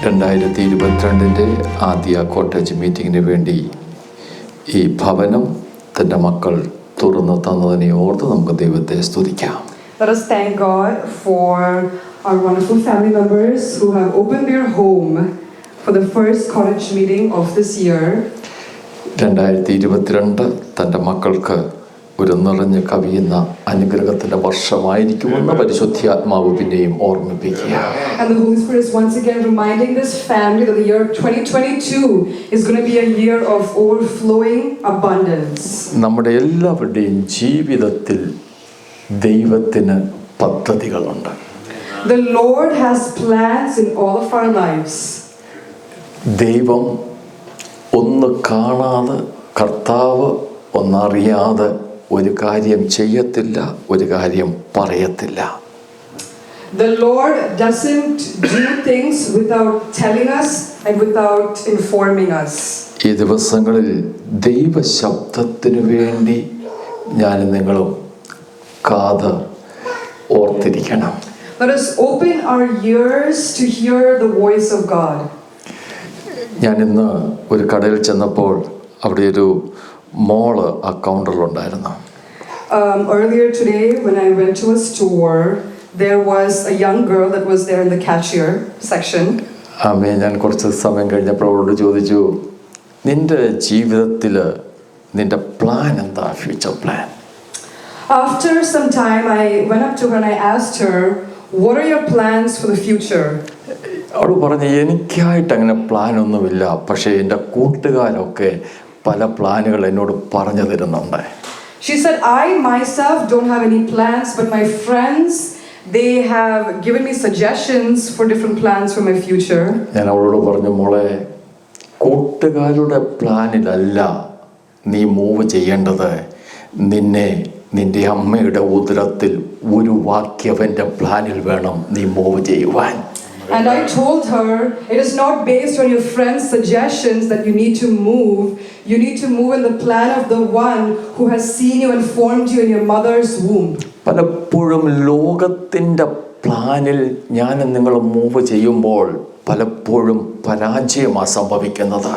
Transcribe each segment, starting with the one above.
2022 ആദ്യ കോട്ടേജ് മീറ്റിങ്ങിന് വേണ്ടി ഈ ഭവനം തൻ്റെ മക്കൾ തുറന്നു തന്നതിനെ ഓർത്ത് നമുക്ക് ദൈവത്തെ സ്തുതിക്കാം. Let us thank God for our wonderful family members who have opened their home for the first cottage meeting of this year. 2022 തൻ്റെ മക്കൾക്ക് ഒരു നിറഞ്ഞു കവിയുന്ന അനുഗ്രഹത്തിന്റെ വർഷമായിരിക്കുമെന്ന് പരിശുദ്ധാത്മാവ് പിന്നെയും ഓർമ്മിപ്പിക്കുക. And the Holy Spirit is once again reminding this family that the year 2022 is going to be a year of overflowing abundance. നമ്മുടെ എല്ലാവരുടെയും ജീവിതത്തിൽ ദൈവത്തിന് പദ്ധതികളുണ്ട്. The Lord has plans in all of our lives. ദൈവം ഒന്ന് കാണാതെ, കർത്താവ് ഒന്നറിയാതെ ഒരു കാര്യം ചെയ്യത്തില്ല, ഒരു കാര്യം പറയത്തില്ല. The Lord doesn't do things without telling us and without informing us. ഈ ദിവസങ്ങളിൽ ദൈവ ശബ്ദത്തിനു വേണ്ടി ഞാൻ നിങ്ങളും കാത് ഓർത്തിരിക്കണം. Let us open our ears to hear the voice of God. ഞാൻ ഇന്ന് ഒരു കടയിൽ ചെന്നപ്പോൾ അവിടെ ഒരു മോള് ആ കൗണ്ടറിലുണ്ടായിരുന്നു. Earlier today when I went to a store, there was a young girl that was there in the cashier section. ഞാൻ കുറച്ച് സമയം കഴിഞ്ഞപ്പോൾ അവളോട് ചോദിച്ചു, നിന്റെ ജീവിതത്തിൽ നിന്റെ പ്ലാൻ എന്താ, future plan? After some time I went up to her and I asked her, what are your plans for the future? അവൾ പറഞ്ഞു, എനിക്കായിട്ട് അങ്ങനെ പ്ലാൻ ഒന്നുമില്ല, പക്ഷേ എൻ്റെ കൂട്ടുകാരൊക്കെ പല പ്ലാനുകൾ എന്നോട് പറഞ്ഞു തരുന്നുണ്ട്. She said, I myself don't have any plans, but my friends, they have given me suggestions for different plans for my future. ഞാൻ അവളോട് പറഞ്ഞു, മോളെ, കൂട്ടുകാരുടെ പ്ലാനിലല്ല നീ മൂവ് ചെയ്യേണ്ടത്, നിന്റെ അമ്മയുടെ ഉദരത്തിൽ ഒരു വാക്യവന്റെ പ്ലാനിൽ വേണം നീ മൂവ് ചെയ്യുവാൻ. And I told her, it is not based on your friends' suggestions that you need to move. You need to move in the plan of the one who has seen you and formed you in your mother's womb. പലപ്പോഴും ലോകത്തിൻ്റെ പ്ലാനിൽ ഞാൻ നിങ്ങൾ move ചെയ്യുമ്പോൾ പലപ്പോഴും പരാജയമാണ് സംഭവിക്കുന്നത്.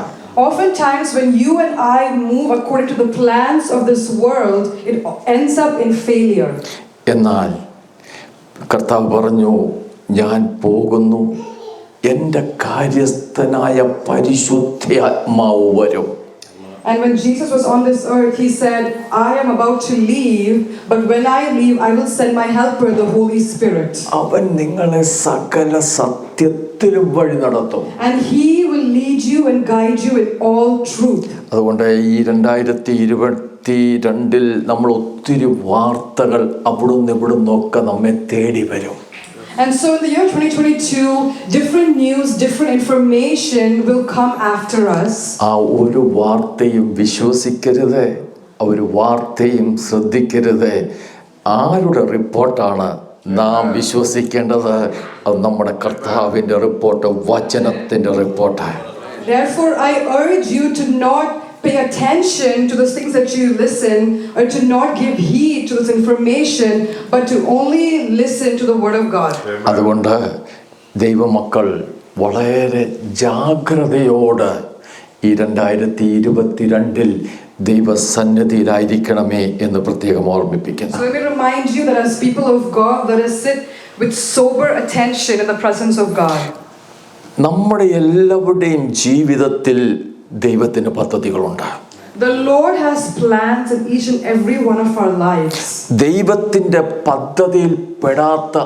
Oftentimes when you and I move according to the plans of this world, it ends up in failure. എന്നാൽ കർത്താവ് പറഞ്ഞു, ഞാൻ പോകുന്നു, എൻ്റെ കാര്യസ്ഥനായ പരിശുദ്ധാത്മാവ് വരും. And when Jesus was on this earth, he said, I am about to leave, but when I leave, I will send my helper, the Holy Spirit. അവൻ നിങ്ങളെ സകല സത്യത്തിലും വഴി നടത്തും. And he will lead you and guide you in all truth. അതുകൊണ്ട് ഈ 2022 നമ്മൾ ഒത്തിരി വാർത്തകൾ അവിടുന്ന് ഇവിടുന്നൊക്കെ നമ്മെ തേടി വരും. And so in the year 2022, different news, different information will come after us. ആ ഒരു വാർത്തയും വിശ്വസിക്കരുത്, ഒരു വാർത്തയും ശ്രദ്ധിക്കരുത്. ആരുടെ റിപ്പോർട്ടാണ് നാം വിശ്വസിക്കേണ്ടത്? അത് നമ്മുടെ കർത്താവിൻ്റെ റിപ്പോർട്ട്, വചനത്തിൻ്റെ റിപ്പോർട്ടാണ്. Therefore I urge you to not pay attention to the things that you listen, or to not give heed to this information, but to only listen to the word of God. അതുകൊണ്ട് ദൈവമക്കൾ വളരെ ജാഗ്രതയോടെ ഈ 2022 ദൈവസന്നിധിയിലായിരിക്കണമേ എന്ന് പ്രത്യേകം ഓർമ്മിപ്പിക്കുന്നു. So let me remind you that as people of God, let us sit with sober attention in the presence of God. നമ്മുടെ എല്ലാവരുടെയും ജീവിതത്തിൽ ദൈവത്തിന് പദ്ധതികളുണ്ട്. The Lord has plans in each and every one of our lives. ദൈവത്തിൻ്റെ പദ്ധതിയിൽ പെടാത്ത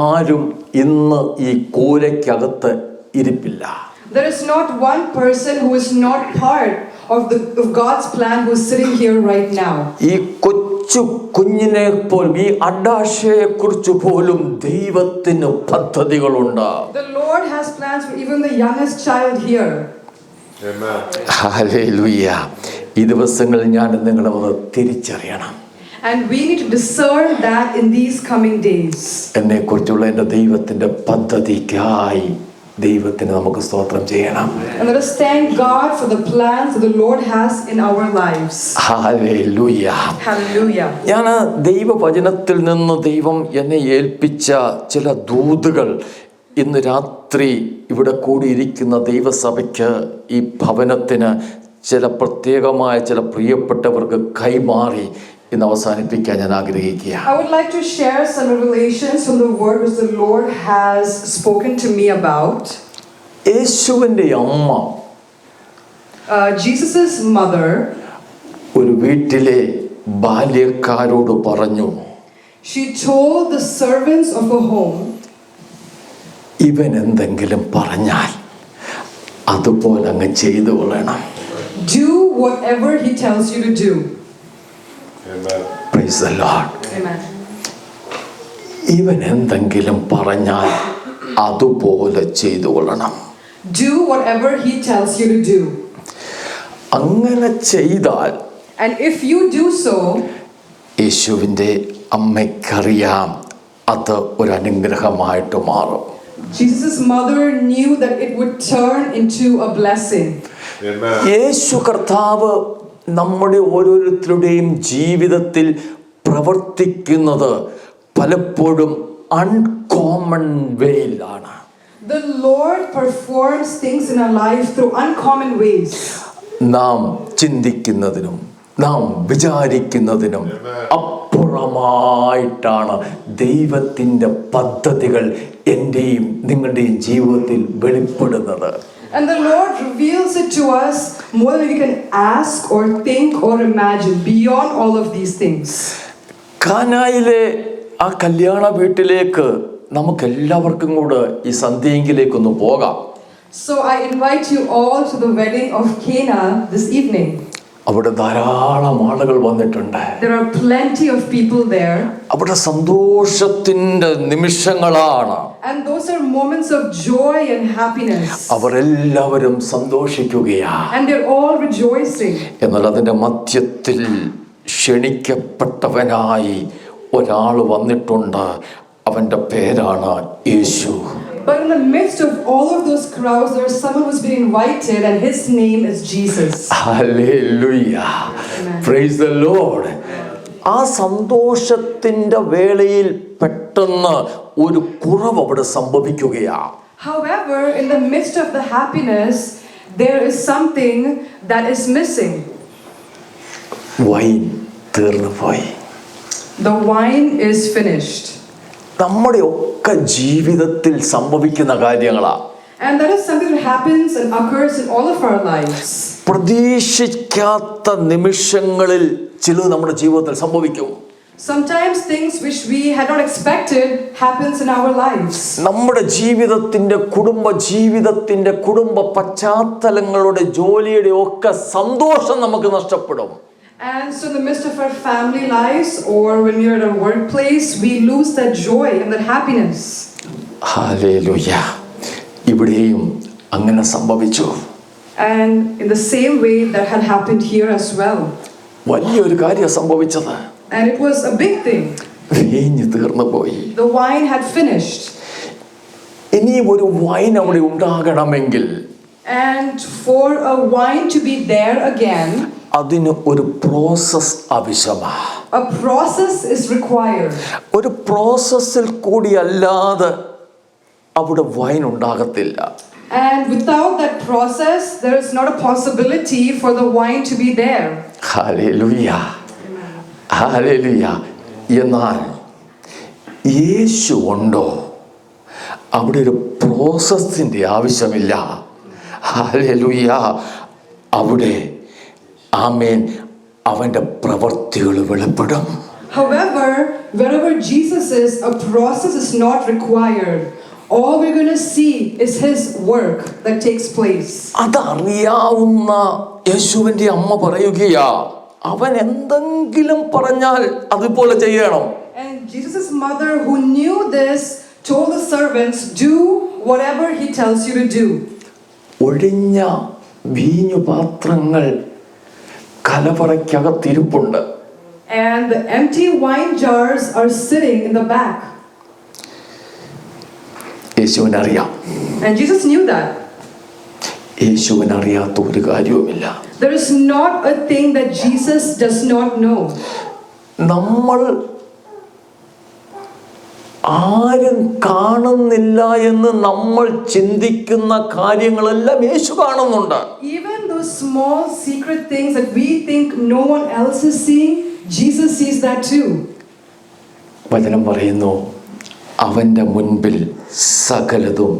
ആരും ഇന്ന് ഈ കൂരയ്ക്കകത്ത് ഇരിപ്പില്ല. There is not one person who is not part of God's plan who is sitting here right now. ഈ കൊച്ചു കുഞ്ഞിനെ പോലും, ഈ അഡാശയെ കുറിച്ച് പോലും ദൈവത്തിന് പദ്ധതികളുണ്ട്. The Lord has plans for even the youngest child here. Hallelujah. ഈ ദിവസങ്ങളിൽ ഞാൻ നിങ്ങളെ തിരിച്ചറിയണം. And we need to discern that in these coming days. എന്നെ കുറിച്ചുള്ള എൻ്റെ ദൈവത്തിൻ്റെ പദ്ധതിക്കായി ദൈവത്തിന് നമുക്ക് സ്തോത്രം ചെയ്യണം. And let us thank God for the plans that the Lord has in our lives. Hallelujah. Hallelujah. ഞാൻ ദൈവവചനത്തിൽ നിന്ന് ദൈവം എന്നെ ഏൽപ്പിച്ച ചില ദൂതുകൾ ഇന്ന് രാത്രി ഇവിടെ കൂടിയിരിക്കുന്ന ദൈവസഭയ്ക്ക് ഈ ഭവനത്തിന് ചില പ്രത്യേകമായ ചില പ്രിയപ്പെട്ടവർക്ക് കൈമാറി ഇന്ന് അവസാനിപ്പിക്കാൻ ഞാൻ ആഗ്രഹിക്കുക. I would like to share some revelations from the word which the Lord has spoken to me about. യേശുവിൻ്റെ അമ്മ Jesus' mother ഒരു വീട്ടിലെ ബാല്യക്കാരോട് പറഞ്ഞു, she told the servants of a home, ഇവൻ എന്തെങ്കിലും പറഞ്ഞാൽ അതുപോലെ അങ്ങ് ചെയ്തു കൊള്ളണം. do whatever he tells you to do. Amen. Praise the Lord. Amen. ഇവൻ എന്തെങ്കിലും പറഞ്ഞാൽ അതുപോലെ ചെയ്തു കൊള്ളണം. Do whatever he tells you to do. അങ്ങനെ ചെയ്താൽ And if you do so, യേശുവിൻ്റെ അമ്മയ്ക്കറിയാം അത് ഒരു അനുഗ്രഹമായിട്ട് മാറും. Jesus' mother knew that it would turn into a blessing. Amen. യേശു കർത്താവ് നമ്മുടെ ഓരോരുത്തരുടെയും ജീവിതത്തിൽ പ്രവർത്തിക്കുന്നത് പലപ്പോഴും uncommon വേയിലാണ്. The Lord performs things in our life through uncommon ways. നാം ചിന്തിക്കുന്നതിനും നാം വിചാരിക്കുന്നതിനും അപ്പുറമായിട്ടാണ് ദൈവത്തിൻ്റെ പദ്ധതികൾ എൻ്റെയും നിങ്ങളുടെയും ജീവിതത്തിൽ വെളിപ്പെടുന്നത്. And the Lord reveals it to us more than we can ask or think or imagine, beyond all of these things. കാനായിലെ ആ കല്യാണ വീട്ടിലേക്ക് നമുക്കെല്ലാവർക്കും കൂടെ ഈ സന്ധ്യയെങ്കിലേക്കൊന്ന് പോകാം. So I invite you all to the wedding of Cana this evening. അവിടെ ധാരാളം ആളുകൾ വന്നിട്ടുണ്ട്. There are plenty of people there. അവിടെ സന്തോഷത്തിൻ്റെ നിമിഷങ്ങളാണ്. And those are moments of joy and happiness. അവരെല്ലാവരും സന്തോഷിക്കുകയാണ്. And they're all rejoicing. എന്നാൽ അതിൻ്റെ മധ്യത്തിൽ ക്ഷണിക്കപ്പെട്ടവനായി ഒരാൾ വന്നിട്ടുണ്ട്. അവൻ്റെ പേരാണ് യേശു. But in the midst of all of those crowds, there is someone who's been invited, and his name is Jesus. Hallelujah. Amen. Praise the Lord. ആ സന്തോഷത്തിൻ്റെ വേളയിൽ പെട്ടെന്ന് ഒരു കുറവ് അവിടെ സംഭവിക്കുകയാണ്. However, in the midst of the happiness, there is something that is missing. Wine തീർന്നു പോയി. The wine is finished. നമ്മുടെ ഒക്കെ ജീവിതത്തിൽ സംഭവിക്കുന്ന കാര്യങ്ങളാണ്. And that is something that happens and occurs in all of our lives. പ്രതീക്ഷിക്കാത്ത നിമിഷങ്ങളിൽ ചിലത് നമ്മുടെ ജീവിതത്തിൽ സംഭവിക്കും. Sometimes things which we had not expected happens in our lives. നമ്മുടെ ജീവിതത്തിന്റെ കുടുംബ പശ്ചാത്തലങ്ങളുടെ ജോലിയുടെ ഒക്കെ സന്തോഷം നമുക്ക് നഷ്ടപ്പെടും. And so in the midst of our family lives or when we are at our workplace, we lose that joy and that happiness. Hallelujah. ഇവിടെയും അങ്ങനെ സംഭവിച്ചു. And in the same way that had happened here as well. വലിയൊരു കാര്യം സംഭവിച്ചത്. And it was a big thing. വീഞ്ഞ് തീർന്നു പോയി. The wine had finished. ഇനിയും ഒരു വൈൻ അവിടെ ഉണ്ടാകണമെങ്കിൽ And for a wine to be there again, അതിന് ഒരു പ്രോസസ് ആവശ്യമാണ്. a process is required. ഒരു പ്രോസസ്സിൽ കൂടി അല്ലാതെ അവിടെ വൈൻ ഉണ്ടാകത്തില്ല. And without that process, there is not a possibility for the wine to be there. Hallelujah. Hallelujah. എന്നാൽ യേശു ഉണ്ടോ അവിടെ ഒരു പ്രോസസ്സിൻ്റെ ആവശ്യമില്ല. ഹല്ലേലൂയ. അവിടെ ആമേൻ അവൻ്റെ പ്രവൃത്തികൾ വെളിപ്പെടും. However, wherever Jesus is, a process is not required. All we're going to see is his work that takes place. അതറിയാവുന്ന യേശുവിൻ്റെ അമ്മ പറയുകയാ, അവൻ എന്തെങ്കിലും പറഞ്ഞാൽ അതുപോലെ ചെയ്യണം. And Jesus' mother, who knew this, told the servants, do whatever he tells you to do. ഒഴിഞ്ഞ വീഞ്ഞു പാത്രങ്ങൾ കലവറയ്ക്കകത്തിരിപ്പുണ്ട്. And the empty wine jars are sitting in the back. യേശുവിനറിയാം. And Jesus knew that. യേശുവിനറിയാത്ത ഒരു കാര്യവുമില്ല. There is not a thing that Jesus does not know. നമ്മൾ ആരും കാണുന്നില്ല എന്ന് നമ്മൾ ചിന്തിക്കുന്ന കാര്യങ്ങളെല്ലാം യേശു കാണുന്നുണ്ട്. Even those small secret things that we think no one else is seeing, Jesus sees that too. വചനം പറയുന്നു, അവൻ്റെ മുൻപിൽ സകലതും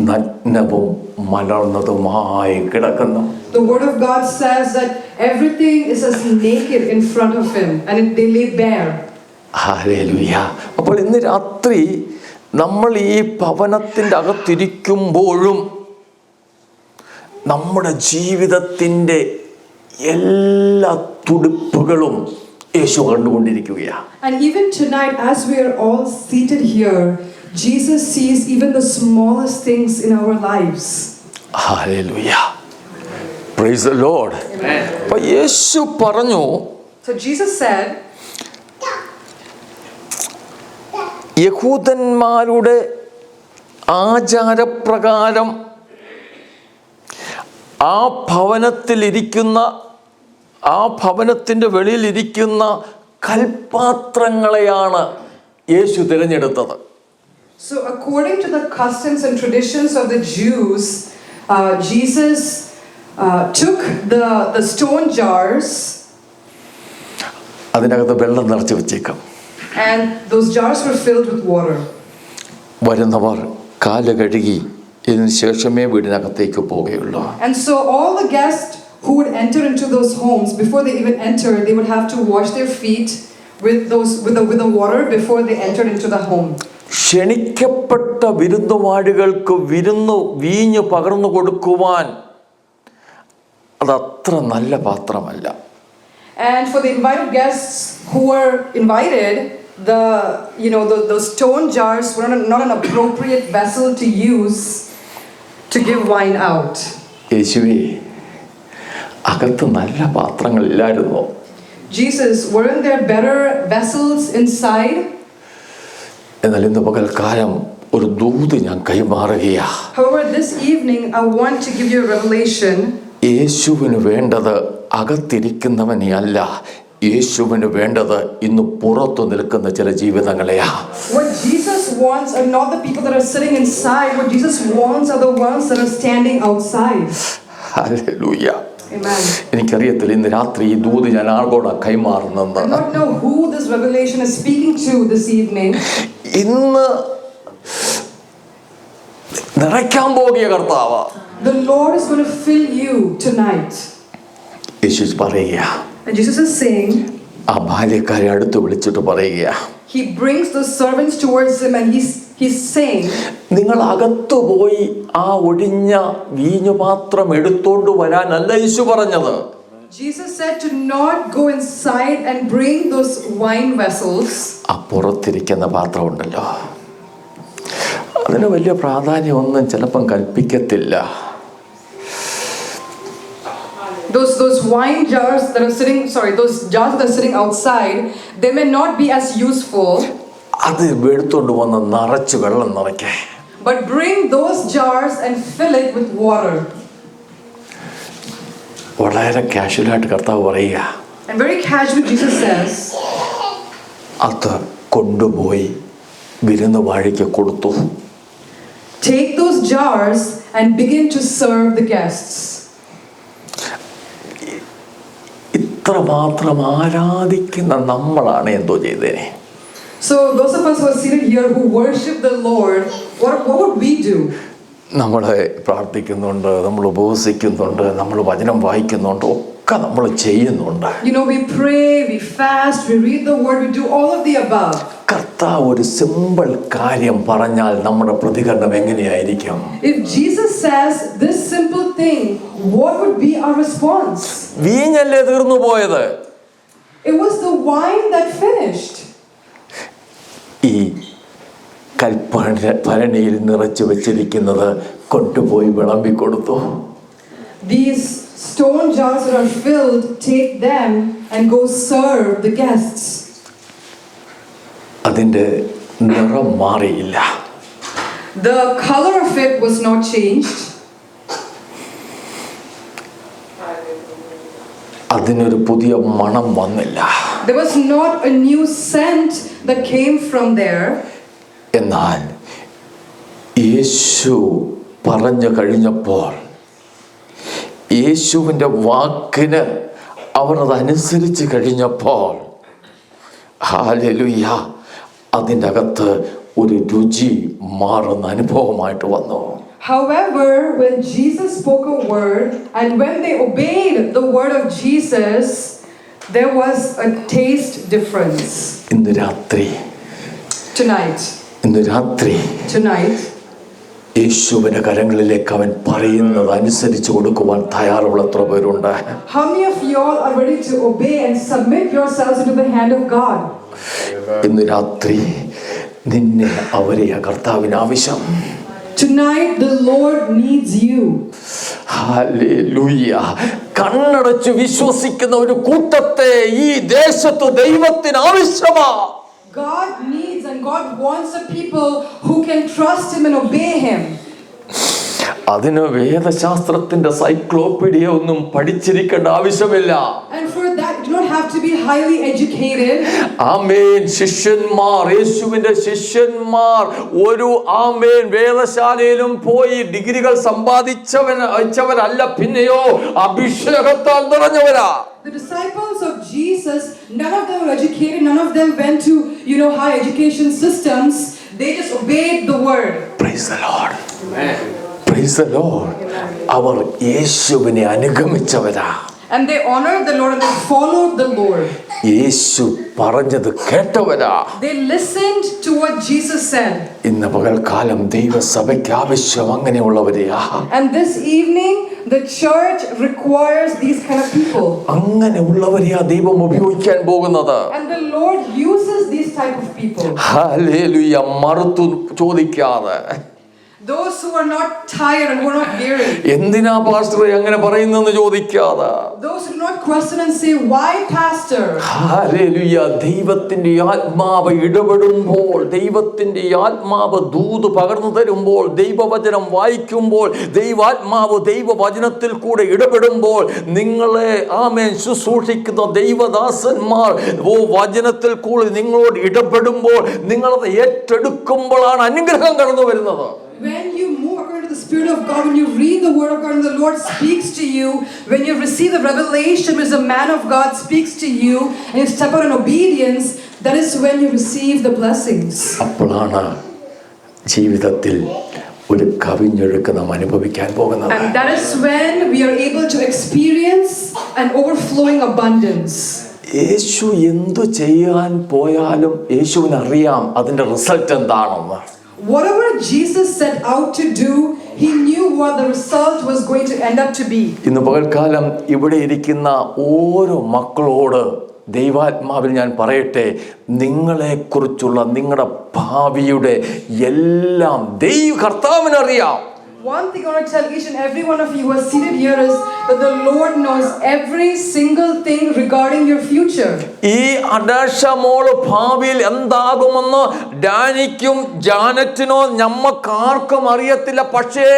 നഗ്നവും മലർന്നതുമായി കിടക്കുന്നു. The word of God says that everything is as naked in front of him and they lay bare. Hallelujah. അപ്പോൾ ഇന്ന് രാത്രി നമ്മൾ ഈ ഭവനത്തിൻ്റെ അകത്തിരിക്കുമ്പോഴും നമ്മുടെ ജീവിതത്തിൻ്റെ എല്ലാ തുടിപ്പുകളും യേശു കണ്ടുകൊണ്ടിരിക്കുകയാണ്. And even tonight, as we are all seated here, Jesus sees even the smallest things in our lives. Hallelujah. Praise the Lord. Amen. അപ്പോൾ യേശു പറഞ്ഞു, So Jesus said, യഹൂദന്മാരുടെ ആചാരപ്രകാരം ആ ഭവനത്തിലിരിക്കുന്ന, ആ ഭവനത്തിൻ്റെ വെളിയിലിരിക്കുന്ന കൽപാത്രങ്ങളെയാണ് യേശു തിരഞ്ഞെടുത്തത്. so according to the customs and traditions of the Jews, Jesus took the stone jars, അതിനകത്ത് വെള്ളം നിറച്ച് വെച്ചേക്കാം. and those jars were filled with water. വരുന്നവർ കാല് കഴുകി ഇതിന് ശേഷമേ വീടിനകത്തേക്ക് പോവുകയുള്ളൂ. And so all the guests who would enter into those homes, before they even entered, they would have to wash their feet with the water before they entered into the home. ക്ഷണിക്കപ്പെട്ട വിരുന്നുവാഴികൾക്ക് വീഞ്ഞ് പകർന്നു കൊടുക്കുവാൻ അതത്ര നല്ല പാത്രമല്ല. And for the invited guests who were invited, those stone jars were not an appropriate vessel to use to give wine out. യേശുവേ, അകത്ത് നല്ല പാത്രങ്ങളില്ലായിരുന്നോ? Jesus, weren't there better vessels inside? എന്നാൽ ഇന്ന് പകൽക്കാലം ഒരു ദൂത് ഞാൻ കൈമാറുകയാ. However, this evening I want to give you a revelation. യേശുവിന് വേണ്ടത് അകത്തിരിക്കുന്നവനെ അല്ല, യേശുവിന് വേണ്ടത് ഇന്ന് പുറത്തു നിൽക്കുന്ന ചില ജീവിതങ്ങളെയാ. What Jesus wants are not the people that are sitting inside. What Jesus wants are the ones that are standing outside. Hallelujah. Amen. എനിക്കറിയത്തില്ല ഇന്ന് രാത്രി ഈ ദൂത് ഞാൻ ആർക്കോടാ കൈമാറുന്നത്. I don't know who this revelation is speaking to this evening. ഇന്ന് നിറയ്ക്കാൻ പോകിയ കർത്താവ് The Lord is going to fill you tonight. യേശു പറയുക, And Jesus is saying, ആ ബാല്യക്കാരെ അടുത്ത് വിളിച്ചിട്ട് പറയുക, He brings the servants towards him and he's saying, നിങ്ങൾ അകത്തു പോയി ആ ഒഴിഞ്ഞ വീഞ്ഞുപാത്രം എടുത്തോണ്ട് വരാനല്ല യേശു പറഞ്ഞത്. Jesus said to not go inside and bring those wine vessels. ആ പുറത്തിരിക്കുന്ന പാത്രം ഉണ്ടല്ലോ, അതിന് വലിയ പ്രാധാന്യമൊന്നും ചിലപ്പം കൽപ്പിക്കത്തില്ല. Those wine jars that are sitting, those jars that are sitting outside, they may not be as useful. അത് എടുത്തോണ്ട് വന്ന് നിറച്ച് വെള്ളം നിറയ്ക്കേ. But bring those jars and fill it with water. വളരെ കാഷ്വലായിട്ട് കർത്താവ് പറയുക, And very casually Jesus says, അത് കൊണ്ടുപോയി വിരുന്ന് വാഴിക്ക് കൊടുത്തു. take those jars and begin to serve the guests. ഇത്രമാത്രം ആരാധിക്കുന്ന നമ്മളാണ് എന്തോ ചെയ്തേനെ. So those of us who are seated here who worship the Lord, what would we do? നമ്മൾ പ്രാർത്ഥിക്കുന്നുണ്ട്, നമ്മൾ ഉപവസിക്കുന്നുണ്ട്, നമ്മൾ വചനം വായിക്കുന്നുണ്ട്, ഒക്കെ നമ്മൾ ചെയ്യുന്നുണ്ട്. We pray, we fast, we read the word, we do all of the above. കർത്താവ് ഒരു സിമ്പിൾ കാര്യം പറഞ്ഞാൽ നമ്മുടെ പ്രതികരണം എങ്ങനെയായിരിക്കും? If Jesus says this simple thing, what would be our response? വീഞ്ഞല്ലേ തീർന്നു പോയത്? It was the wine that finished. ഈ ഭരണിയിൽ നിറച്ചു വെച്ചിരിക്കുന്നത് കൊണ്ടുപോയി വിളമ്പി കൊടുത്തു. These stone jars that are filled, take them and go serve the guests. അതിൻ്റെ നിറം മാറിയില്ല. The color of it was not changed. അതിനൊരു പുതിയ മണം വന്നില്ല. There was not a new scent that came from there. എന്നാൽ യേശു പറഞ്ഞു കഴിഞ്ഞപ്പോൾ, യേശുവിൻ്റെ വാക്കിന് അവർ അതനുസരിച്ച് കഴിഞ്ഞപ്പോൾ, ഹല്ലേലൂയ, അതിൻ്റെ അകത്ത് ഒരു രുചി മാറുന്ന അനുഭവമായിട്ട് വന്നു. However, when Jesus spoke a word and when they obeyed the word of Jesus, there was a taste difference. ഇന്ന് രാത്രി Tonight, യേശുവിന്റെ കരങ്ങളിലേക്ക് അവൻ പറയുന്നത് അനുസരിച്ച് കൊടുക്കുവാൻ തയ്യാറുള്ള എത്ര പേരുണ്ട്? how many of you all are ready to obey and submit yourselves into the hand of God? ഇന്ന് രാത്രി നിന്നെ അവരെയാ കർത്താവിന് ആവശ്യം. Tonight the Lord needs you. Hallelujah. കണ്ണടച്ച് വിശ്വസിക്കുന്ന ഒരു കൂട്ടത്തെ ഈ ദേശത്ത് ദൈവത്തിന് ആവശ്യമാണ്. God needs and God wants a people who can trust Him and obey Him. അതിന് വേദശാസ്ത്രത്തിന്റെ സൈക്ലോപീഡിയ ഒന്നും പഠിച്ചിരിക്കേണ്ട ആവശ്യമില്ല. And for that you don't have to be highly educated. ആമേൻ. ശിഷ്യന്മാർ, യേശുവിന്റെ ശിഷ്യന്മാർ ഒരു ആമേൻ വേദശാലയിലും പോയി ഡിഗ്രികൾ സമ്പാദിച്ചവരല്ല, പിന്നെയോ അഭിഷേകത്താൽ നിറഞ്ഞവരാ. The disciples of Jesus, none of them were educated, none of them went to, high education systems. They just obeyed the word. Praise the Lord. Amen. Praise the Lord. അവർ യേശുവിനെ അനുഗമിച്ചവരാ. And they honored the Lord and they followed the Lord. യേശു പറഞ്ഞത് കേട്ടവരാ. They listened to what Jesus said. ഇന്ന് പകൽക്കാലം ദൈവസഭയ്ക്ക് ആവശ്യം അങ്ങനെയുള്ളവരെയാ. And this evening the church requires these kind of people. അങ്ങനെയുള്ളവരെയാ ദൈവം ഉപയോഗിക്കാൻ പോകുന്നത്. And the Lord uses these type of people. Hallelujah. മറുത്തു ചോദിക്കാതെ, those who are not tired and who are not weary. എന്തിനാ പാസ്റ്റർ അങ്ങനെ പറയുന്നെന്ന് ചോദിക്കാതെ, those who do not question and say why pastor. Hallelujah. ദൈവത്തിന്റെ ആത്മാവ് ഇടപെടുമ്പോൾ, ദൈവത്തിന്റെ ആത്മാവ് ദൂത് പകർന്നു തരുമ്പോൾ, ദൈവവചനം വായിക്കുമ്പോൾ, ദൈവാത്മാവ് ദൈവവചനത്തിൽ കൂടെ ഇടപെടുമ്പോൾ, നിങ്ങളെ ആമേൻ ശുശ്രൂഷിക്കുന്ന ദൈവദാസന്മാർ വചനത്തിൽ കൂടെ നിങ്ങളോട് ഇടപെടുമ്പോൾ, നിങ്ങളത് ഏറ്റെടുക്കുമ്പോഴാണ് അനുഗ്രഹം കടന്നു വരുന്നത്. When you move according to the Spirit of God, when you read the Word of God and the Lord speaks to you, when you receive the revelation which the man of God speaks to you, and you step out in obedience, that is when you receive the blessings. അപ്പോഴാണ് ജീവിതത്തിൽ ഒരു കവിഞ്ഞൊഴുക്ക് നാം അനുഭവിക്കാൻ പോകുന്നത്. And that is when we are able to experience an overflowing abundance. യേശു എന്തു ചെയ്യാൻ പോയാലും യേശുവിന് അറിയാം അതിന്റെ റിസൾട്ട് എന്താണെന്ന്. Whatever Jesus set out to do, he knew what the result was going to end up to be. ഇന്ന് പകൽക്കാലം ഇവിടെ ഇരിക്കുന്ന ഓരോ മക്കളോട് ദൈവാത്മാവിൽ ഞാൻ പറയട്ടെ, നിങ്ങളെക്കുറിച്ചുള്ള നിങ്ങളുടെ ഭാവിയുടെ എല്ലാം കർത്താവിനറിയാം. One thing I want to tell each and every one of you who are seated here is that the Lord knows every single thing regarding your future. ഈ അഡാഷമോള് ഭാവിയിൽ എന്താകുമെന്ന് ഡാനിക്കും ജാനറ്റിനോ നമ്മക്കാർക്കും അറിയത്തില്ല, പക്ഷേ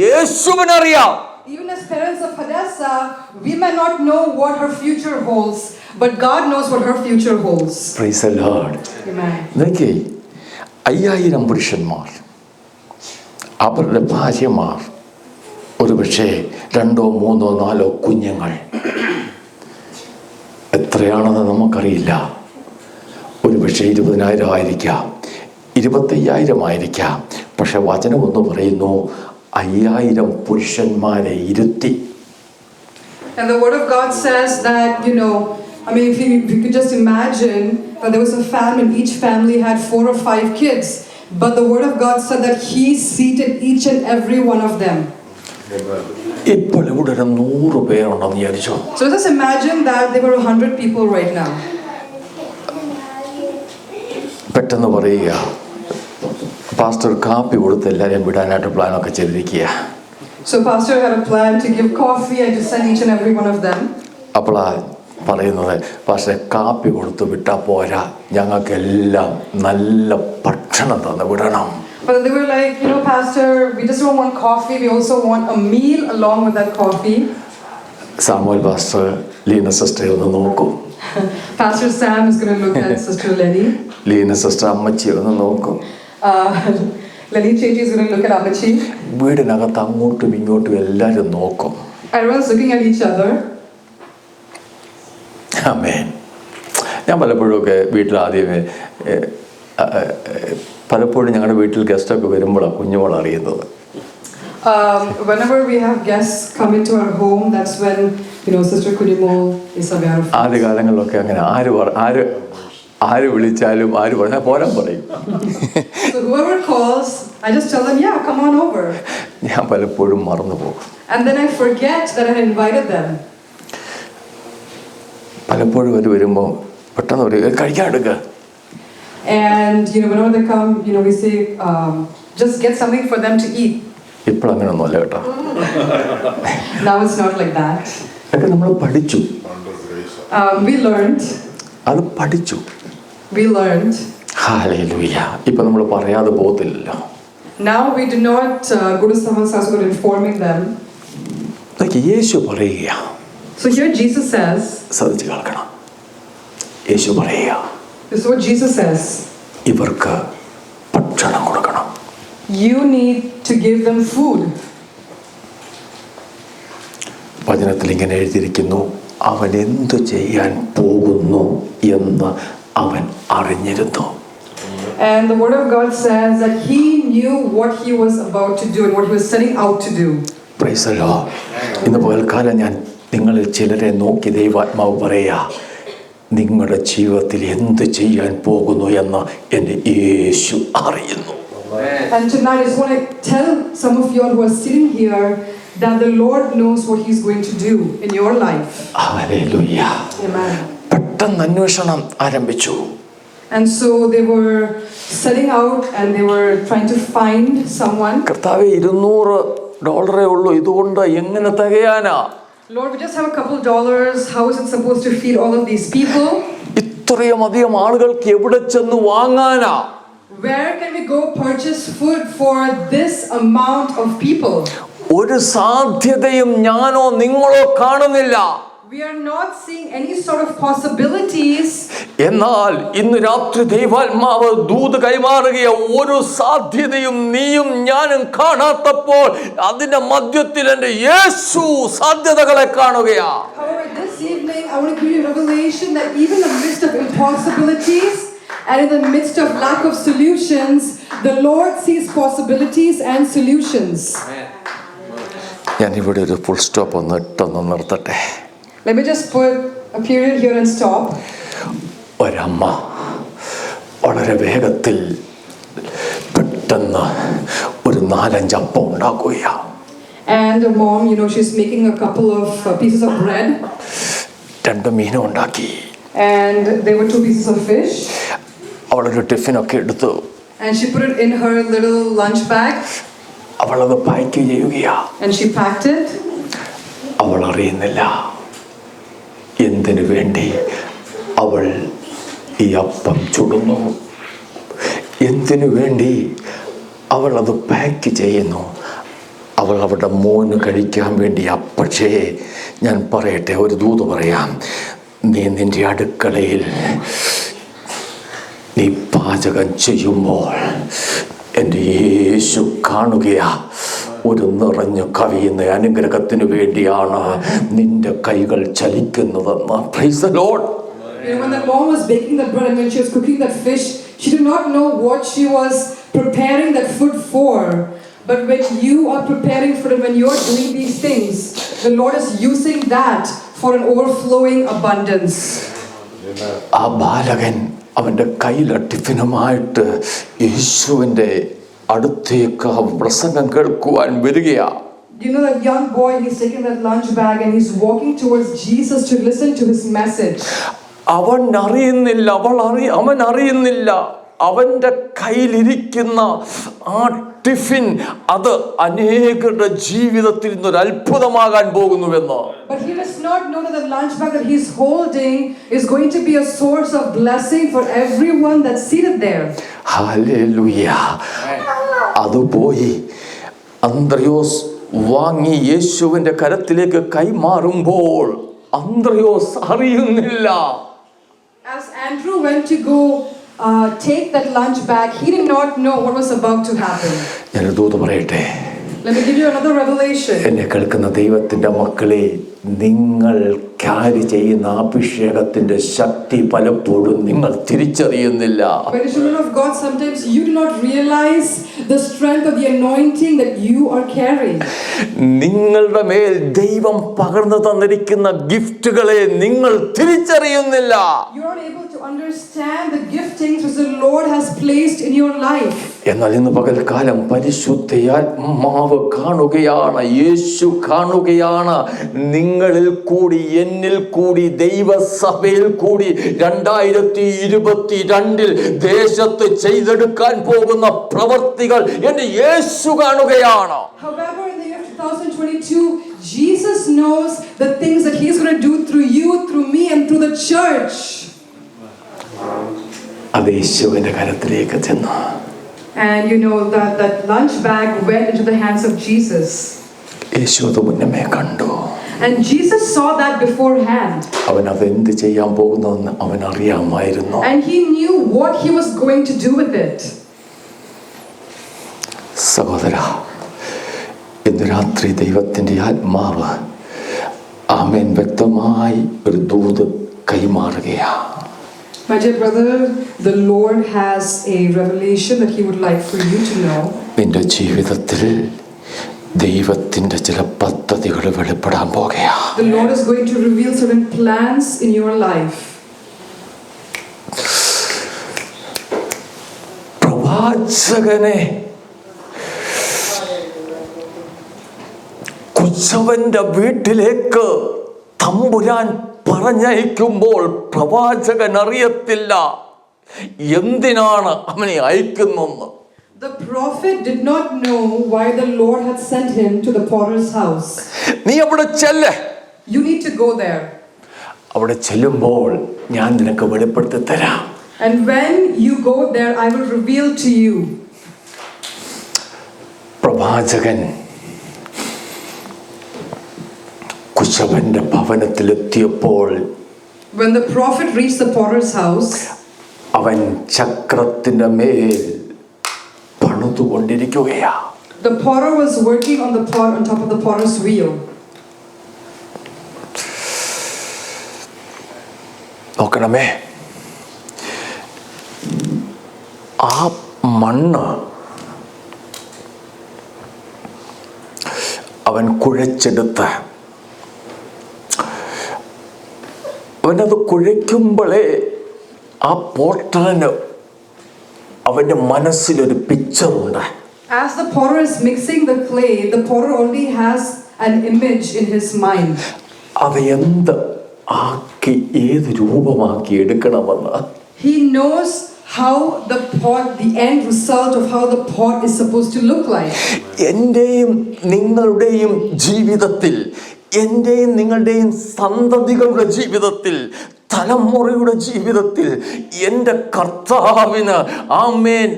യേശുവിനറിയാം. Even as parents of Hadassah, we may not know what her future holds, but God knows what her future holds. Praise the Lord. Amen. നോക്കി, 5000 പുരുഷന്മാർ, അവരുടെ ഭാര്യമാർ, ഒരുപക്ഷെ 2, 3, 4 കുഞ്ഞുങ്ങൾ, എത്രയാണെന്ന് നമുക്കറിയില്ല. ഒരുപക്ഷെ 20,000 ആയിരിക്കാം, 25,000 ആയിരിക്കാം. പക്ഷെ വചനം ഒന്ന് പറയുന്നു, 5000 പുരുഷന്മാരെ ഇരുത്തി. And the word of God says that, if you could just imagine that there was a famine, each family had 4 or 5 kids. But the word of God said that he seated each and every one of them. ഇപ്പോൾ ഇവിടെ 100 പേരുണ്ടെന്ന് വിചാരിച്ചോ. So just imagine that there were 100 people right now. പെട്ടെന്ന് പറയുക, pastor കാപ്പി കൊടുത്ത് എല്ലാവരെയും വിടാനായിട്ട് പ്ലാനൊക്കെ ചെയ്തിരിക്കുക. So pastor had a plan to give coffee and to send each and every one of them. അപ്പോഴാ പറയുന്നത്, പക്ഷേ കാപ്പി കൊടുത്ത് വിട്ടാൽ പോരാ, ഞങ്ങൾക്കെല്ലാം നല്ല ഭക്ഷണം തന്ന് വിടണം. But they were like, pastor, we just don't want coffee, we also want a meal along with that coffee. Samuel pastor Leena സിസ്റ്ററെ ഒന്ന് നോക്കൂ. Pastor Sam is going to look at Sister Lenny. Leena sister അമ്മച്ചി ഒന്ന് നോക്കൂ. Lali Chechi is going to look at Amachi. വീടിനകത്ത് അങ്ങോട്ടും ഇങ്ങോട്ടും എല്ലാവരും നോക്കും. Everyone's looking at each other. ആമേൻ. ഞാൻ പലപ്പോഴുമൊക്കെ വീട്ടിൽ ആദ്യമേ പലപ്പോഴും ഞങ്ങളുടെ വീട്ടിൽ ഗസ്റ്റൊക്കെ വരുമ്പോഴാണ് കുഞ്ഞുമോൾ അറിയുന്നത്. Whenever we have guests come into our home, that's when, Sister Kunimol is aware of. ആദ്യ കാലങ്ങളിലൊക്കെ അങ്ങനെ ആര് വിളിച്ചാലും ആര് പറഞ്ഞാൽ പോരാൻ പറയും. So whoever calls, I just tell them, yeah, come on over. ഞാൻ പലപ്പോഴും മറന്നു പോകും. And then I forget that I had invited them. പലപ്പോഴും അവർ വരുമ്പോൾ പെട്ടെന്ന് പറയും കഴിക്കാൻ എടുക്കുക. And whenever they come, we say, just get something for them to eat. ഇപ്പോഴങ്ങനെയൊന്നുമല്ല കേട്ടോ. Now it's not like that. അതൊക്കെ നമ്മൾ പഠിച്ചു. We learned. അത് പഠിച്ചു. We learned. ഹല്ലേലൂയ. ഇപ്പൊ നമ്മൾ പറയാതെ പോകത്തില്ലല്ലോ. Now we do not go to someone's house without informing them. യേശു പറയുക. So here Jesus says. ശ്രദ്ധിച്ച് കേൾക്കണം. യേശു പറയുക. This is what Jesus says. ഇവർക്ക് ഭക്ഷണം കൊടുക്കണം. You need to give them food. വചനത്തിൽ ഇങ്ങനെ എഴുതിയിരിക്കുന്നു, അവൻ എന്തു ചെയ്യാൻ പോകുന്നു എന്ന് അവൻ അറിഞ്ഞിരുന്നു. And the word of God says that he knew what he was about to do and what he was setting out to do. Praise the Lord. ഇന്ന് പകൽക്കാലം ഞാൻ നിങ്ങളിൽ ചിലരെ നോക്കി ദൈവാത്മാവ് പറയാ, നിങ്ങളുടെ ജീവിതത്തിൽ എന്ത് ചെയ്യാൻ പോകുന്നു എന്ന് എൻ്റെ യേശു അറിയുന്നു. And tonight I just want to tell some of you all who are sitting here that the Lord knows what he's going to do in your life. Hallelujah. Amen. പെട്ടെന്ന് അന്വേഷണം ആരംഭിച്ചു. And so they were setting out and they were trying to find someone. കർത്താവേ, $200 ഉള്ളൂ, ഇതുകൊണ്ട് എങ്ങനെ തികയാനാ? Lord, we just have a couple dollars. How is it supposed to feed all of these people? ഇത്രയും അധികം ആളുകൾക്ക് എവിടെ ചെന്ന് വാങ്ങാനാ? Where can we go purchase food for this amount of people? ഒരു സാധ്യതയും ഞാനോ നിങ്ങളോ കാണുന്നില്ല. We are not seeing any sort of possibilities. എന്നാൽ ഇന്ന് രാത്രി ദൈവാത്മാവ് ദൂത് കൈമാറുകയോ ഒരു സാധ്യതയും നീയും ഞാനും കാണാത്തപ്പോൾ അതിന്റെ മധ്യത്തിൽ എൻ്റെ യേശു സാധ്യതകളെ കാണുകയാ. However, this evening I want to give you a revelation that even in the midst of impossibilities and in the midst of lack of solutions, the Lord sees possibilities and solutions. ഞാൻ ഇവിടെ ഒരു full stop ഇട്ടൊന്ന് നിർത്തട്ടെ. Let me just put a period here and stop. ഒരമ്മ വളരെ വേഗത്തിൽ പെട്ടെന്ന് ഒരു 4-5 അപ്പം ഉണ്ടാക്കുകയാണ്. And a mom, she's making a couple of pieces of bread. 2 മീനും ഉണ്ടാക്കി. And there were 2 pieces of fish. അവളൊരു ടിഫിനൊക്കെ എടുത്തു. And she put it in her little lunch bag. അവളത് പാക്ക് ചെയ്യുകയാ. And she packed it. അവൾ അറിയുന്നില്ല എന്തിനു വേണ്ടി അവൾ ഈ അപ്പം ചുടുന്നു, എന്തിനു വേണ്ടി അവൾ അത് പാക്ക് ചെയ്യുന്നു. അവൾ അവളുടെ മോന് കഴിക്കാൻ വേണ്ടിയാ. പക്ഷേ ഞാൻ പറയട്ടെ, ഒരു ദൂത് പറയാം. നീ നിൻ്റെ അടുക്കളയിൽ നീ പാചകം ചെയ്യുമ്പോൾ എൻ്റെ യേശു കാണുകയാ. ഒരു നിറഞ്ഞു കവിയുന്ന അനുഗ്രഹത്തിന് വേണ്ടിയാണ് നിന്റെ കൈകൾ ചലിക്കുന്നതെന്ന്. Praise the Lord. When the mom was baking the bread and when she was cooking that fish, she did not know what she was preparing that food for. But when you are preparing for it, when you are doing these things, the Lord is using that for an overflowing abundance. ആ ബാലകൻ അവൻ്റെ കയ്യിലെ ടിഫിനുമായിട്ട് യേശുവിൻ്റെ അടുത്തേക്ക് പ്രസംഗം കേൾക്കുവാൻ വരികയാ. That young boy, he's taking that lunch bag and he's walking towards Jesus to listen to his message. അവൻ അറിയുന്നില്ല, അവൻ അറിയുന്നില്ല അവൻ്റെ കയ്യിലിരിക്കുന്ന ആ ടിഫിൻ അത് അനേകരുടെ ജീവിതത്തിൽ ഇന്നൊരു അത്ഭുതമാകാൻ പോകുന്നുവെന്ന്. But he does not know that the lunch bag that he's holding is going to be a source of blessing for everyone that's seated there. Hallelujah. അത് പോയി അന്ത്രയോസ് വാങ്ങി യേശുവിൻ്റെ കരത്തിലേക്ക് കൈമാറുമ്പോൾ അന്ത്രയോസ് അറിയുന്നില്ല. As Andrew went to go take that lunch bag, he did not know what was about to happen. ഞാൻ ദൂത് പറയട്ടെ. Let me give you another revelation. എന്നെ കേൾക്കുന്ന ദൈവത്തിൻ്റെ മക്കളെ, നിങ്ങൾ ക്യാരി ചെയ്യുന്ന അഭിഷേകത്തിൻ്റെ ശക്തി പലപ്പോഴും നിങ്ങൾ തിരിച്ചറിയുന്നില്ല. But children of God, sometimes you do not realize the strength of the anointing that you are carrying. നിങ്ങളുടെ മേൽ ദൈവം പകർന്നു തന്നിരിക്കുന്ന ഗിഫ്റ്റുകളെ നിങ്ങൾ തിരിച്ചറിയുന്നില്ല. You are not able to understand the giftings which the Lord has placed in your life. എന്നാൽ ഇന്ന് പകൽക്കാലം പരിശുദ്ധാത്മാവ് കാണുകയാണ്, യേശു കാണുകയാണ്. നിങ്ങളിൽ കൂടി, എന്നിൽ കൂടി, ദൈവസഭയിൽ കൂടി 2022 ദേശത്ത് ചെയ്തെടുക്കാൻ പോകുന്ന പ്രവർത്തികൾ എന്റെ യേശു കാണുകയാണ്. However, in the year 2022, Jesus knows the things that He is going to do through you, through me, and through the church. അത് യേശുവിന്റെ കരത്തിലേക്ക് ചെന്നു. And you know that lunch bag went into the hands of Jesus. യേശു അത് മുന്നമേ കണ്ടു. And Jesus saw that beforehand. അവൻ അതെന്ത് ചെയ്യാൻ പോകുന്നതെന്ന് അവൻ അറിയാമായിരുന്നു. And he knew what he was going to do with it. സഹോദര, ഇന്ന് രാത്രി ദൈവത്തിൻ്റെ ആത്മാവ് ആമേൻ വ്യക്തമായി ഒരു ദൂത് കൈമാറുകയാണ്. My dear brother, the Lord has a revelation that He would like for you to know. നിന്റെ ജീവിതത്തിൽ ദൈവത്തിൻ്റെ ചില പദ്ധതികൾ വെളിപ്പെടാൻ പോകുകയാണ്. The Lord is going to reveal certain plans in your life. പ്രവാചകനെ കുശവന്റെ വീട്ടിലേക്ക് തമ്പുരാൻ പറഞ്ഞയക്കുമ്പോൾ പ്രവാചകൻ അറിയത്തില്ല എന്തിനാണ് അവനെ അയക്കുന്നെന്ന്. The prophet did not know why the Lord had sent him to the potter's house. നീ അവിടെ ചെല്ല്. You need to go there. അവിടെ ചെല്ലുമ്പോൾ ഞാൻ നിനക്ക് വെളിപ്പെടുത്തി തരാം. And when you go there, I will reveal to you. പ്രവാചകൻ കുശവന്റെ ഭവനത്തിലെത്തിയപ്പോൾ When the prophet reached the potter's house, അവൻ ചക്രത്തിന്റെ മേൽ പണിതുകൊണ്ടിരിക്കുകയാ. the potter was working on the pot on top of the potter's wheel. നോക്കണമേ, ആ മണ്ണ് അവൻ കുഴച്ചെടുത്ത് അവനത് കുഴയ്ക്കുമ്പോഴേ ആ പോട്ടറിന് അവൻ്റെ മനസ്സിലൊരു പിക്ചറുണ്ട്. As the potter is mixing the clay, the potter already has an image in his mind. അത് എന്ത് ആക്കി ഏത് രൂപമാക്കി എടുക്കണമെന്ന്. He knows how the pot, the end result of how the pot is supposed to look like. എൻ്റെയും നിങ്ങളുടെയും ജീവിതത്തിൽ, എൻ്റെയും നിങ്ങളുടെയും സന്തതികളുടെ ജീവിതത്തിൽ, തലമുറയുടെ ജീവിതത്തിൽ എൻ്റെ കർത്താവിന് ആമേൻ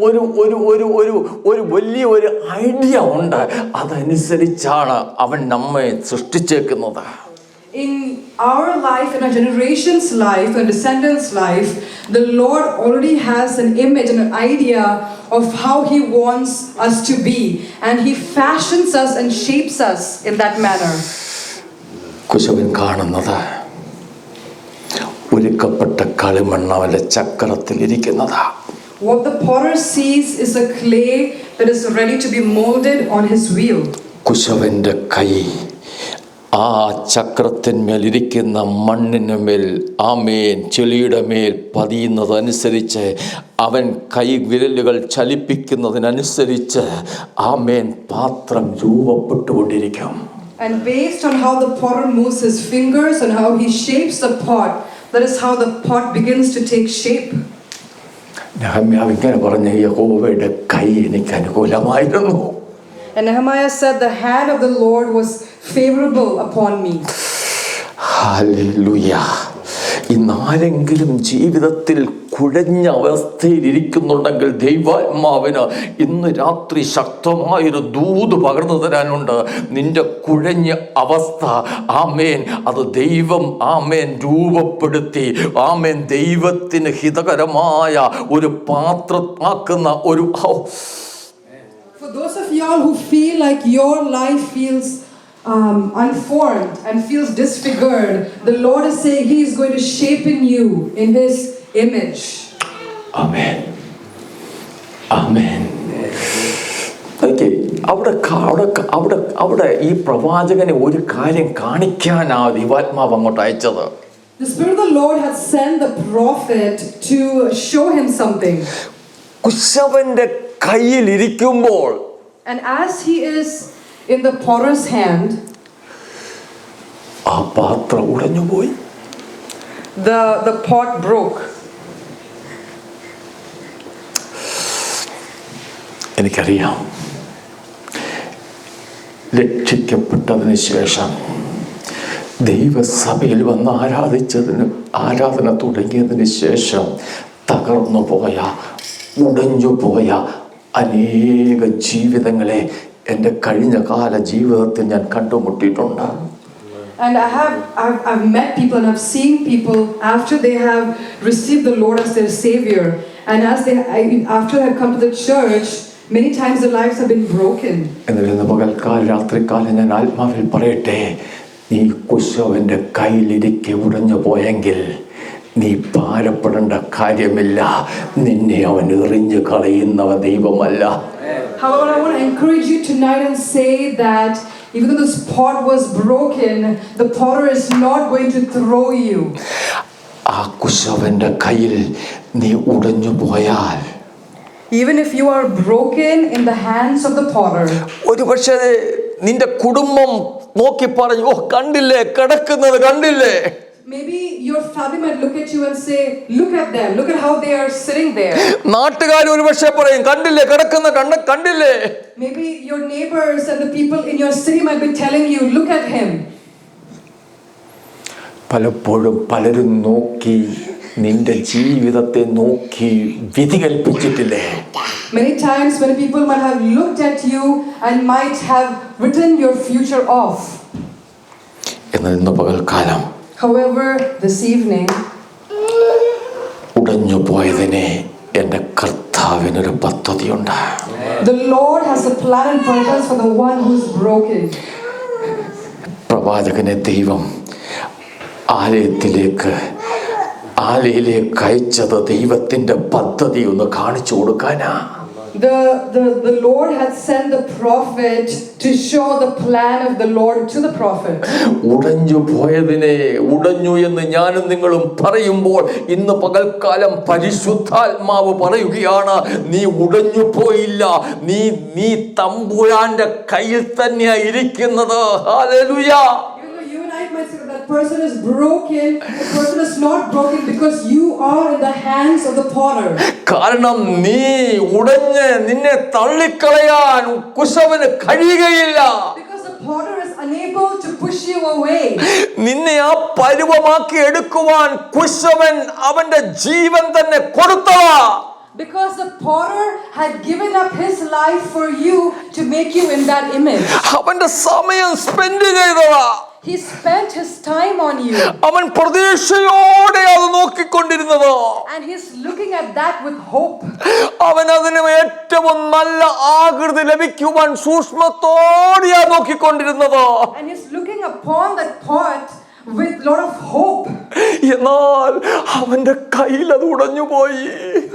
ഒരു ഒരു ഒരു ഒരു ഒരു വലിയ ഒരു ഐഡിയ ഉണ്ട്. അതനുസരിച്ചാണ് അവൻ നമ്മെ സൃഷ്ടിച്ചേക്കുന്നത്. In our life, in our generation's life, and descendants' life, the Lord already has an image and an idea of how He wants us to be, and He fashions us and shapes us in that manner. കുശവൻ കാണുന്നത് ഒരുക്കപ്പെട്ട കളിമണ്ണ് അവൻ്റെ ചക്രത്തിൽ ഇരിക്കുന്നതാ. What the potter sees is a clay that is ready to be molded on his wheel. കുശവൻ്റെ കൈ ആ ചക്രത്തിന്മേലിരിക്കുന്ന മണ്ണിന് മേൽ ആമേൻ ചെളിയുടെ മേൽ പതിയുന്നതനുസരിച്ച് അവൻ കൈവിരലുകൾ ചലിപ്പിക്കുന്നതിനനുസരിച്ച് ആമേൻ പാത്രം രൂപപ്പെട്ടുകൊണ്ടിരിക്കും. And based on how the potter moves his fingers and how he shapes the pot, that is how the pot begins to take shape. നെഹമ്യാവ് ഇങ്ങനെ പറഞ്ഞു, യഹോവയുടെ കൈ എനിക്ക് അനുകൂലമായിരുന്നു. And Nehemiah said, the hand of the Lord was favorable upon me. Hallelujah. ഇന്നാരെങ്കിലും ജീവിതത്തിൽ കുഴഞ്ഞ അവസ്ഥയിലിരിക്കുന്നുണ്ടെങ്കിൽ ദൈവാത്മാവിന് ഇന്ന് രാത്രി ശക്തമായൊരു ദൂത് പകർന്നു തരാനുണ്ട്. നിന്റെ കുഴഞ്ഞ അവസ്ഥ ആമേൻ അത് ദൈവം ആമേൻ രൂപപ്പെടുത്തി ആമേൻ ദൈവത്തിന് ഹിതകരമായ ഒരു പാത്രമാക്കുന്ന ഒരു For those of y'all who feel like your life feels unformed and feels disfigured, the Lord is saying He is going to shape in you in His image. Amen. Amen. Okay. അവിടെ ഈ പ്രവാചകനെ ഒരു കാര്യം കാണിക്കാനാ ദൈവാത്മാവ് അങ്ങോട്ട് അയച്ചത്. The Spirit of the Lord had sent the prophet to show him something. കുശവന്റെ കയ്യിലിരിക്കുമ്പോൾ, and as he is in the potter's hand, ആ പാത്രം ഉടഞ്ഞുപോയി. the pot broke. എനിക്കറിയാം, രക്ഷിക്കപ്പെട്ടതിന് ശേഷം ദൈവസഭയിൽ വന്ന് ആരാധന തുടങ്ങിയതിന് ശേഷം തകർന്നു പോയ ഉടഞ്ഞു പോയ അനേക ജീവിതങ്ങളെ എൻ്റെ കഴിഞ്ഞ കാല ജീവിതത്തിൽ ഞാൻ കണ്ടുമുട്ടിയിട്ടുണ്ട്. And I've met people and I've seen people after they have received the Lord as their Savior, and after they have come to the church, many times their lives have been broken. എന്നാൽ ഇന്ന് പകൽക്കാലം രാത്രികാലം ഞാൻ ആത്മാവിൽ പറയട്ടെ, നീ കുശവന്റെ കയ്യിലിരിക്കെ ഉടഞ്ഞു പോയെങ്കിൽ നീ ഭാരപ്പെടേണ്ട കാര്യമില്ല. നിന്നെ അവൻ എറിഞ്ഞു കളയുന്നവ ദൈവമല്ല. However, I want to encourage you tonight and say that even though this pot was broken, the potter is not going to throw you. ആ കുശവന്റെ കയ്യിൽ നീ ഉടഞ്ഞു പോയാൽ, even if you are broken in the hands of the potter, ഒരു പക്ഷേ നിന്റെ കുടുംബം നോക്കി പറഞ്ഞു, ഓ കണ്ടില്ലേ കിടക്കുന്നത് കണ്ടില്ലേ. maybe your family might look at you and say, look at them, look at how they are sitting there. നാട്ടുകാർ ഒരു പക്ഷേ പറയും, കണ്ടില്ലേ കിടക്കുന്ന കണ്ടില്ലേ. Maybe your neighbors and the people in your city might be telling you, look at him. പലപ്പോഴും പലരും നോക്കി നിന്റെ ജീവിതത്തെ നോക്കി വിധി കൽപ്പിച്ചിട്ടില്ലേ. Many times when people might have looked at you and might have written your future off. എന്നാൽ ഇന്ന് പകൽക്കാലം, however, this evening, ഉടഞ്ഞു പോയതിനെ എൻ്റെ കർത്താവിനൊരു പദ്ധതിയുണ്ട്. the Lord has a plan and purpose for the one who is broken. പ്രവാചകനെ ദൈവം ആലയത്തിലേക്ക് അയച്ചത് ദൈവത്തിന്റെ പദ്ധതി ഒന്ന് കാണിച്ചു കൊടുക്കാനാ. The Lord had sent the prophet to show the plan of the Lord to the prophet. ഉടഞ്ഞു പോയതിനെ ഉടഞ്ഞു എന്ന് ഞാനും നിങ്ങളും പറയുമ്പോൾ ഇന്ന് പകൽക്കാലം പരിശുദ്ധാത്മാവ് പറയുകയാണ്, നീ ഉടഞ്ഞു പോയില്ല, നീ തമ്പുരാന്റെ കയ്യിൽ തന്നെയാ ഇരിക്കുന്നത്. Hallelujah. Might say that person is broken. The person is not broken because you are in the hands of the potter. കാരണം നീ ഉടഞ്ഞ് നിന്നെ തള്ളിക്കളയാൻ കുശവന് കഴിയുകയില്ല. Because the potter is unable to push you away. നിന്നെ ആ പരുവമാക്കി എടുക്കുവാൻ കുശവൻ അവന്റെ ജീവൻ തന്നെ കൊടുത്തതാ. Because the potter had given up his life for you to make you in that image. അവന്റെ സമയം സ്പെൻഡ് ചെയ്തതാ. He spent his time on you. അവൻ പ്രതീക്ഷയോടെ അത് നോക്കിക്കൊണ്ടിരുന്നത്. And he's looking at that with hope. അവൻ അതിന് ഏറ്റവും നല്ല ആകൃതി ലഭിക്കുവാൻ സൂക്ഷ്മത്തോടെയാ നോക്കിക്കൊണ്ടിരുന്നത്. And he's looking upon that pot with lot of hope. എന്നാൽ അവന്റെ കയ്യിൽ അത് ഉടഞ്ഞു പോയി.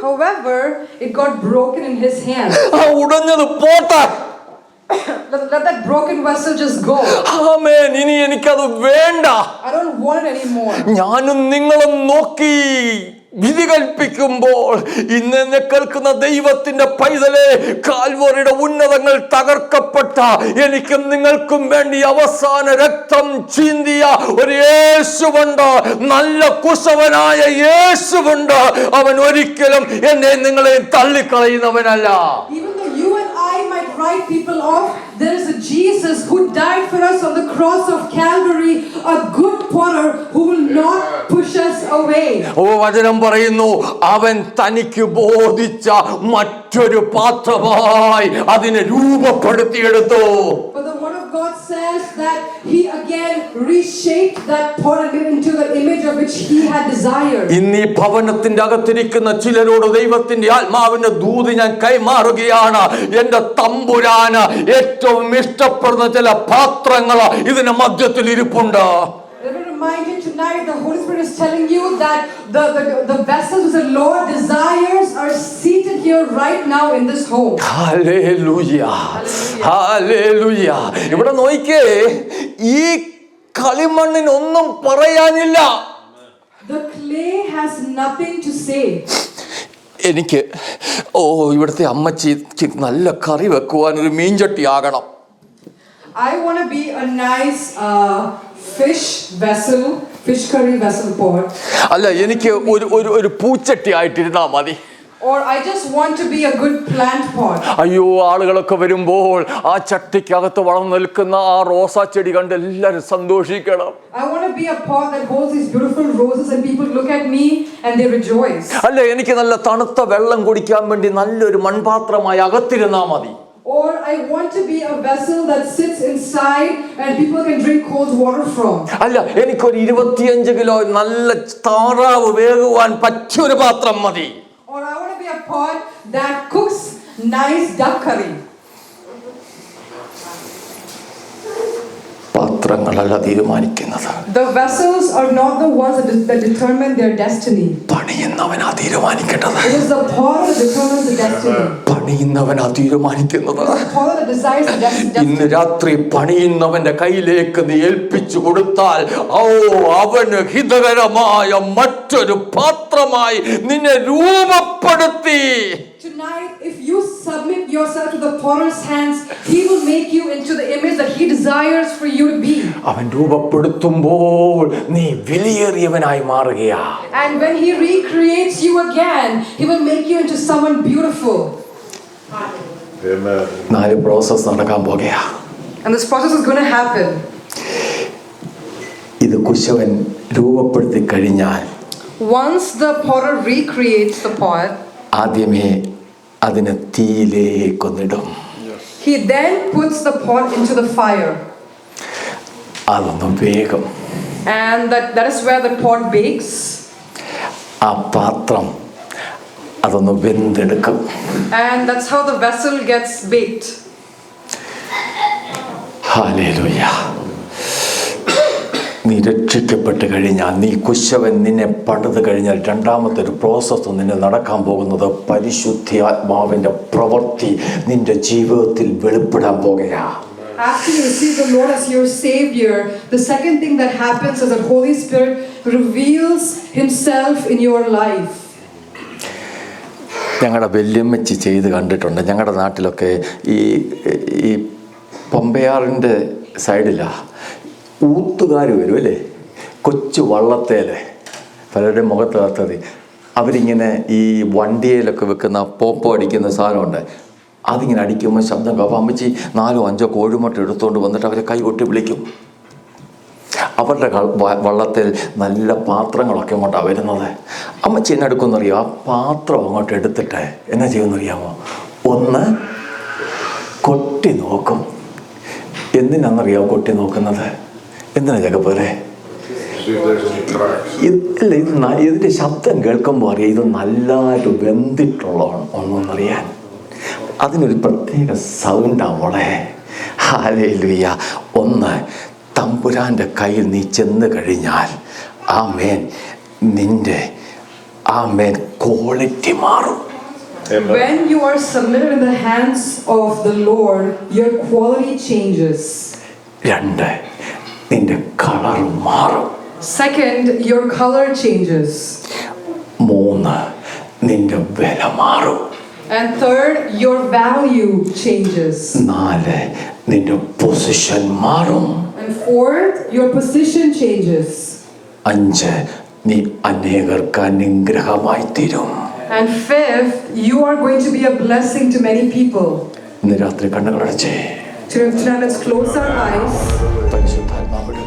However, it got broken in his hand. ആ ഉടഞ്ഞത് പോട്ടെ. Let that broken vessel just go. ആമേൻ. ഇനി എനിക്കത് വേണ്ട. I don't want it anymore. ഞാനും നിങ്ങളും നോക്കി വിധി കൽപ്പിക്കുമ്പോൾ ഇന്ന് കേൾക്കുന്ന ദൈവത്തിന്റെ പൈതലേ, കാൽവറിയുടെ ഉന്നതങ്ങൾ തകർക്കപ്പെട്ട എനിക്കും നിങ്ങൾക്കും വേണ്ടി അവസാന രക്തം ചിന്തിയ ഒരു യേശുവുണ്ട്. നല്ല കുശവനായ യേശുവുണ്ട്. അവൻ ഒരിക്കലും എന്നെ നിങ്ങളെ തള്ളിക്കളയുന്നവനല്ല. Even though you and I might write people off. There is a Jesus who died for us on the cross of Calvary, a good potter who will not push us away. വചനം പറയുന്നു, അവൻ തനിക്ക് ബോധിച്ച മറ്റൊരു പാത്രമായി അതിനെ രൂപപ്പെടുത്തിയെടുത്തു. But the word of God says that he again reshaped that pot into the image of which he had desired. ഇന്ന് ഈ ഭവനത്തിന്റെ അകത്തിരിക്കുന്ന ചിലരോട് ദൈവത്തിന്റെ ആത്മാവിന്റെ ദൂത് ഞാൻ കൈമാറുകയാണ്. എന്റെ തമ്പുരാന് ഏറ്റവും ഇഷ്ടപ്പെടുന്ന ചില പാത്രങ്ങൾ ഇതിന് മധ്യത്തിൽ ഇരിപ്പുണ്ട്. Let me remind you tonight, the Holy Spirit is telling you that the vessels the Lord desires are seated here right now in this home. Hallelujah, hallelujah. ഇവിടെ നോക്കിക്കേ, ഈ കളിമണ്ണിനൊന്നും പറയാനില്ല. The clay has nothing to say. എനിക്ക് ഇവിടുത്തെ അമ്മച്ചിക്ക് നല്ല കറി വെക്കുവാൻ ഒരു മീൻചട്ടി ആകണം. I want to be a nice fish vessel, fish curry vessel pot. അല്ല, എനിക്ക് ഒരു പൂച്ചട്ടി ആയിട്ടിരുന്നാ മതി. Or I just want to be a good plant pot. അയ്യോ, ആളുകളൊക്കെ വരുമ്പോൾ ആ ചട്ടിക്കകത്ത് വളർന്നു നിൽക്കുന്ന ആ റോസാ ചെടി കണ്ട് എല്ലാവരും സന്തോഷിക്കണം. I want to be a pot that holds these beautiful roses and people look at me and they rejoice. അല്ല, എനിക്ക് നല്ല തണുത്ത വെള്ളം കുടിക്കാൻ വേണ്ടി നല്ലൊരു മൺപാത്രമായി അകത്തിരുന്നാ മതി. Or I want to be a vessel that sits inside and people can drink cold water from. അല്ല, എനിക്കൊരു 25 കിലോ നല്ല താറാവ് വേകുവാൻ പറ്റിയൊരു പാത്രം മതി. Or I want to be a pot that cooks nice duck curry. പാത്രങ്ങളല്ല തീരുമാനിക്കുന്നത്. The vessels are not the ones that determine their destiny. പണിയുന്നവനാ തീരുമാനിക്കേണ്ടത്. It is the pot that determines the destiny. പണിയുന്നവനാ തീരുമാനിക്കുന്നത്. The pot that decides the destiny. ഇന്ന് രാത്രി പണിയുന്നവന്റെ കയ്യിലേക്ക് നീ ഏൽപ്പിച്ചു കൊടുത്താൽ അവന് ഹിതകരമായ മറ്റൊരു പാത്രമായി നിന്നെ രൂപപ്പെടുത്തി. Tonight, if you submit yourself to the potter's hands, he will make you into the image that he desires for you to be. അവൻ രൂപപ്പെടുത്തുമ്പോൾ നീ വിലയേറിയവനായി മാറുകയാ. And when he recreates you again, he will make you into someone beautiful. Amen. 4 process നടക്കാൻ പോകുകയാ. And this process is going to happen. ഇത് കുശവൻ രൂപപ്പെടുത്തി കഴിഞ്ഞാൽ Once the potter recreates the pot, ആദ്യമേ അതിനെ തീയിലേക്കൊന്നിടും. he then puts the pot into the fire. അതൊന്ന് വേഗം. And that is where the pot bakes. ആ പാത്രം അതൊന്ന് വെന്തെടുക്കും. And that's how the vessel gets baked. Hallelujah. നീ രക്ഷിക്കപ്പെട്ട് കഴിഞ്ഞാൽ, നീ കുശവൻ നിന്നെ പണിത് കഴിഞ്ഞാൽ, രണ്ടാമത്തെ ഒരു പ്രോസസ്സ് നിന്നെ നടക്കാൻ പോകുന്നത് പരിശുദ്ധാത്മാവിൻ്റെ പ്രവൃത്തി നിന്റെ ജീവിതത്തിൽ വെളിപ്പെടാൻ പോകുകയാ. After you receive the Lord as your Savior, the second thing that happens is that Holy Spirit reveals Himself in your life. ഞങ്ങളുടെ വല്യമ്മച്ചി ചെയ്ത് കണ്ടിട്ടുണ്ട്. ഞങ്ങളുടെ നാട്ടിലൊക്കെ ഈ പമ്പയാറിൻ്റെ സൈഡിലാണ് ഊത്തുകാർ വരും അല്ലേ, കൊച്ചു വള്ളത്തേല് പലരുടെയും മുഖത്തകത്തത് അവരിങ്ങനെ ഈ വണ്ടിയിലൊക്കെ വെക്കുന്ന പോപ്പോ അടിക്കുന്ന സാധനമുണ്ട്. അതിങ്ങനെ അടിക്കുമ്പോൾ ശബ്ദം കേൾക്കും. അമ്മച്ചി 4-5 കോഴിമുട്ട എടുത്തുകൊണ്ട് വന്നിട്ട് അവരെ കൈ കൊട്ടി വിളിക്കും. അവരുടെ വള്ളത്തിൽ നല്ല പാത്രങ്ങളൊക്കെ അങ്ങോട്ടാണ് വരുന്നത്. അമ്മച്ചി എന്നെ എടുക്കുമെന്നറിയോ, ആ പാത്രം അങ്ങോട്ട് എടുത്തിട്ട് എന്നാ ചെയ്യുമെന്നറിയാമോ, ഒന്ന് കൊട്ടി നോക്കും. എന്തിനാണെന്നറിയാമോ കൊട്ടി നോക്കുന്നത്? എന്തിനാ ജഗപ്പോലെ? ഇല്ല, ഇതിൻ്റെ ശബ്ദം കേൾക്കുമ്പോൾ അറിയാം ഇത് നല്ലതായിട്ട് വെന്തിട്ടുള്ള ഒന്നറിയാൻ. അതിനൊരു പ്രത്യേക സൗണ്ടാണ് മോളെ. ഹല്ലേലൂയ. ഒന്ന്, തമ്പുരാൻ്റെ കയ്യിൽ നീ ചെന്ന് കഴിഞ്ഞാൽ ആമേൻ, നിന്റെ ആമേൻ ക്വാളിറ്റി മാറും. When you are submitted in the hands of the Lord, your quality changes. 2, നിന്റെ കളർ മാറും. Second, your color changes. 3, നിന്റെ വില മാറും. And third, your value changes. 4, നിന്റെ പൊസിഷൻ മാറും. And fourth, your position changes. 5, നീ അനേകർക്ക് അനുഗ്രഹമായി തീരും. And fifth, you are going to be a blessing to many people. ഇന്ന് രാത്രി കണ്ണുകളടച്ചേ. Tonight let's close our eyes. പരിശുദ്ധാത്മാവിന്റെ